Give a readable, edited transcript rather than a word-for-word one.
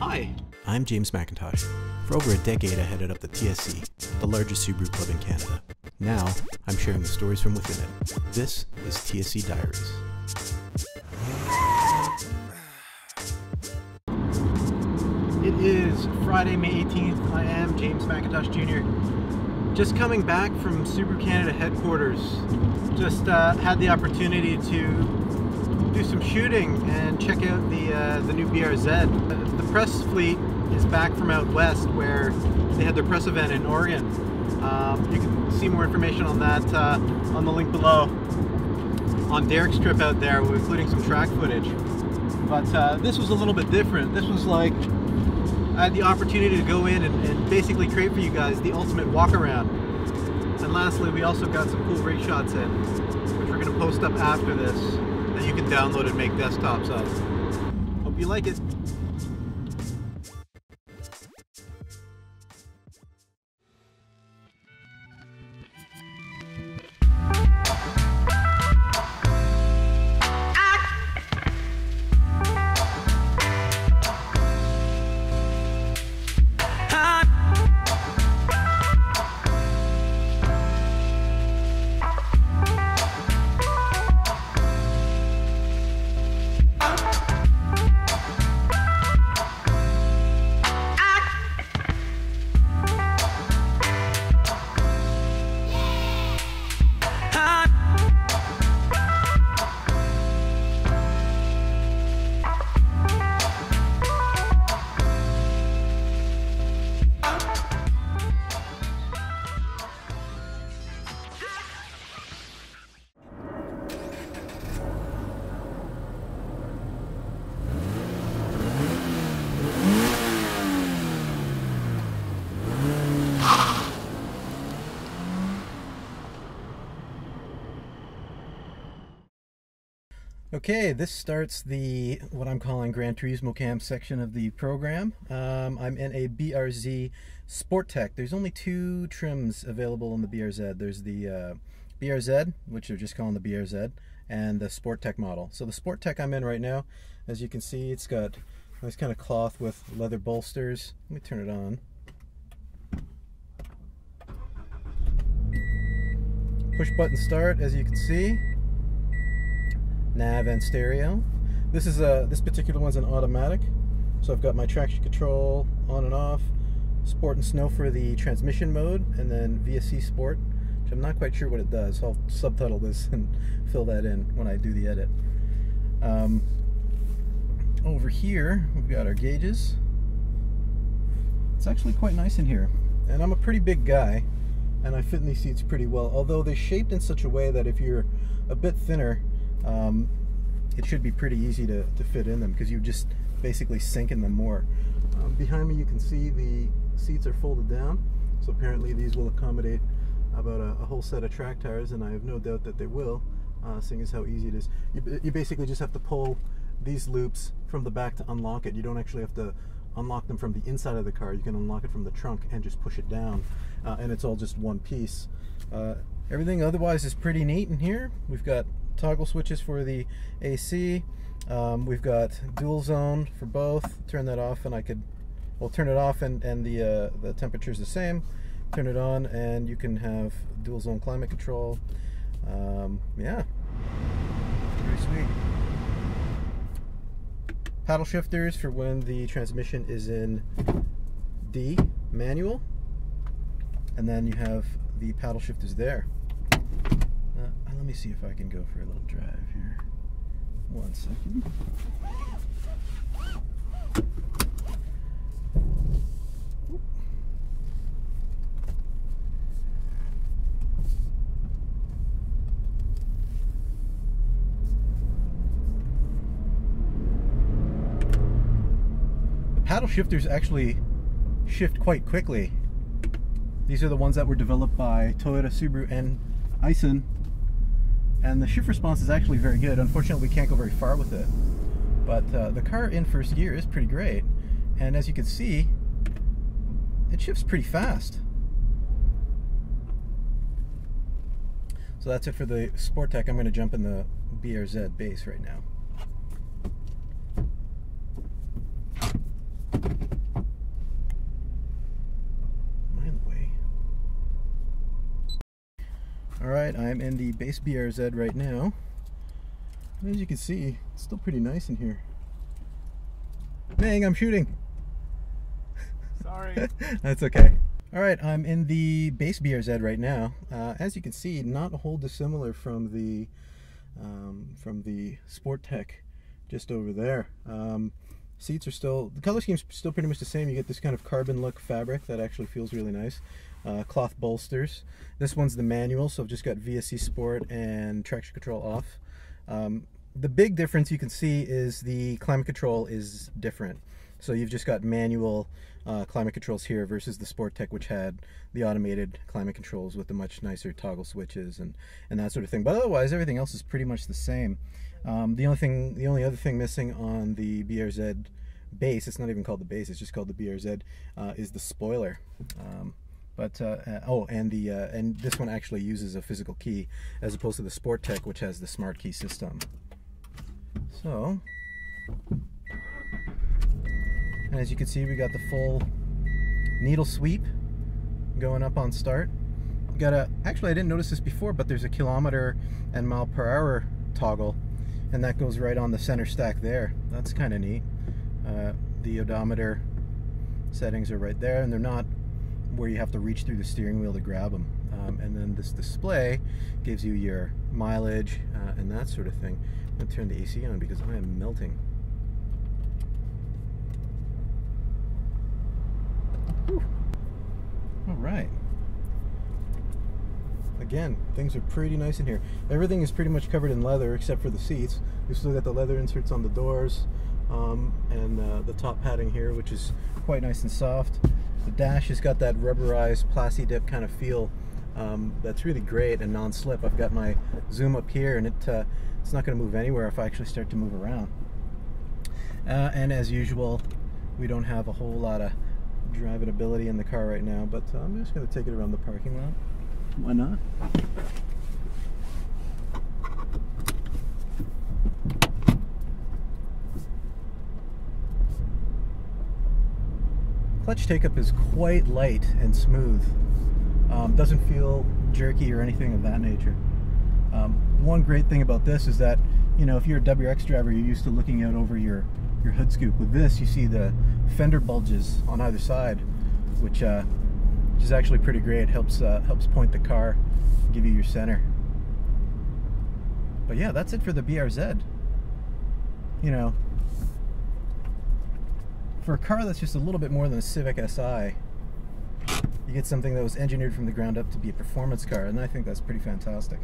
Hi, I'm James McIntosh. For over a decade, I headed up the TSC, the largest Subaru club in Canada. Now, I'm sharing the stories from within it. This is TSC Diaries. It is Friday, May 18th. I am James McIntosh Jr. Just coming back from Subaru Canada headquarters. Just had the opportunity to do some shooting and check out the new BRZ. The press fleet is back from out west where they had their press event in Oregon. You can see more information on that on the link below. On Derek's trip out there, we're including some track footage. But this was a little bit different. This was like, I had the opportunity to go in and basically create for you guys the ultimate walk-around. And lastly, we also got some cool rig shots in, which we're going to post up after this, that you can download and make desktops of. Hope you like it. Okay, this starts the what I'm calling Gran Turismo Camp section of the program. I'm in a BRZ Sport Tech. There's only two trims available in the BRZ. There's the BRZ, which they're just calling the BRZ, and the Sport Tech model. So the Sport Tech I'm in right now, as you can see, it's got this kind of cloth with leather bolsters. Let me turn it on. Push button start, as you can see. Nav and stereo. This is this particular one's an automatic, so I've got my traction control on and off, sport and snow for the transmission mode, and then VSC Sport, which I'm not quite sure what it does. I'll subtitle this and fill that in when I do the edit. Over here we've got our gauges. It's actually quite nice in here, and I'm a pretty big guy and I fit in these seats pretty well, although they're shaped in such a way that if you're a bit thinner, it should be pretty easy to fit in them because you just basically sink in them more. Behind me you can see the seats are folded down, so apparently these will accommodate about a whole set of track tires, and I have no doubt that they will, seeing as how easy it is. You basically just have to pull these loops from the back to unlock it. You don't actually have to unlock them from the inside of the car. You can unlock it from the trunk and just push it down, and it's all just one piece. Everything otherwise is pretty neat in here. We've got toggle switches for the AC. We've got dual zone for both. Turn that off and I could, well, turn it off and the temperature's the same. Turn it on and you can have dual zone climate control. Yeah, pretty sweet. Paddle shifters for when the transmission is in D, manual. And then you have the paddle shifters there. Let me see if I can go for a little drive here. 1 second. The paddle shifters actually shift quite quickly. These are the ones that were developed by Toyota, Subaru, and Aisin. And the shift response is actually very good. Unfortunately, we can't go very far with it. But the car in first gear is pretty great. And as you can see, it shifts pretty fast. So that's it for the Sport Tech. I'm going to jump in the BRZ base right now. Alright, I'm in the base BRZ right now. As you can see, it's still pretty nice in here. Dang, I'm shooting! Sorry. That's okay. Alright, I'm in the base BRZ right now. As you can see, not a whole dissimilar from the Sport Tech just over there. Seats are still, the color scheme's still pretty much the same. You get this kind of carbon look fabric that actually feels really nice. Cloth bolsters. This one's the manual, so I've just got VSC Sport and traction control off. The big difference you can see is the climate control is different. So you've just got manual climate controls here versus the Sport Tech, which had the automated climate controls with the much nicer toggle switches and that sort of thing. But otherwise, everything else is pretty much the same. The only other thing missing on the BRZ base, it's not even called the base, it's just called the BRZ, is the spoiler. And this one actually uses a physical key as opposed to the Sport Tech, which has the smart key system. So, and as you can see, we got the full needle sweep going up on start. We got actually I didn't notice this before, but there's a kilometer and mile per hour toggle, and that goes right on the center stack there. That's kind of neat. The odometer settings are right there, and they're not where you have to reach through the steering wheel to grab them. And then this display gives you your mileage and that sort of thing. I'm going to turn the AC on because I am melting. Whew. All right. Again, things are pretty nice in here. Everything is pretty much covered in leather except for the seats. We've still got the leather inserts on the doors and the top padding here, which is quite nice and soft. The dash has got that rubberized plasti dip kind of feel that's really great and non-slip. I've got my zoom up here, and it's not going to move anywhere if I actually start to move around. And as usual, we don't have a whole lot of driving ability in the car right now, but I'm just going to take it around the parking lot. Why not? Clutch take-up is quite light and smooth. Doesn't feel jerky or anything of that nature. One great thing about this is that, you know, if you're a WRX driver, you're used to looking out over your hood scoop. With this, you see the fender bulges on either side, which is actually pretty great. It helps point the car, give you your center. But yeah, that's it for the BRZ. You know, for a car that's just a little bit more than a Civic Si, you get something that was engineered from the ground up to be a performance car, and I think that's pretty fantastic.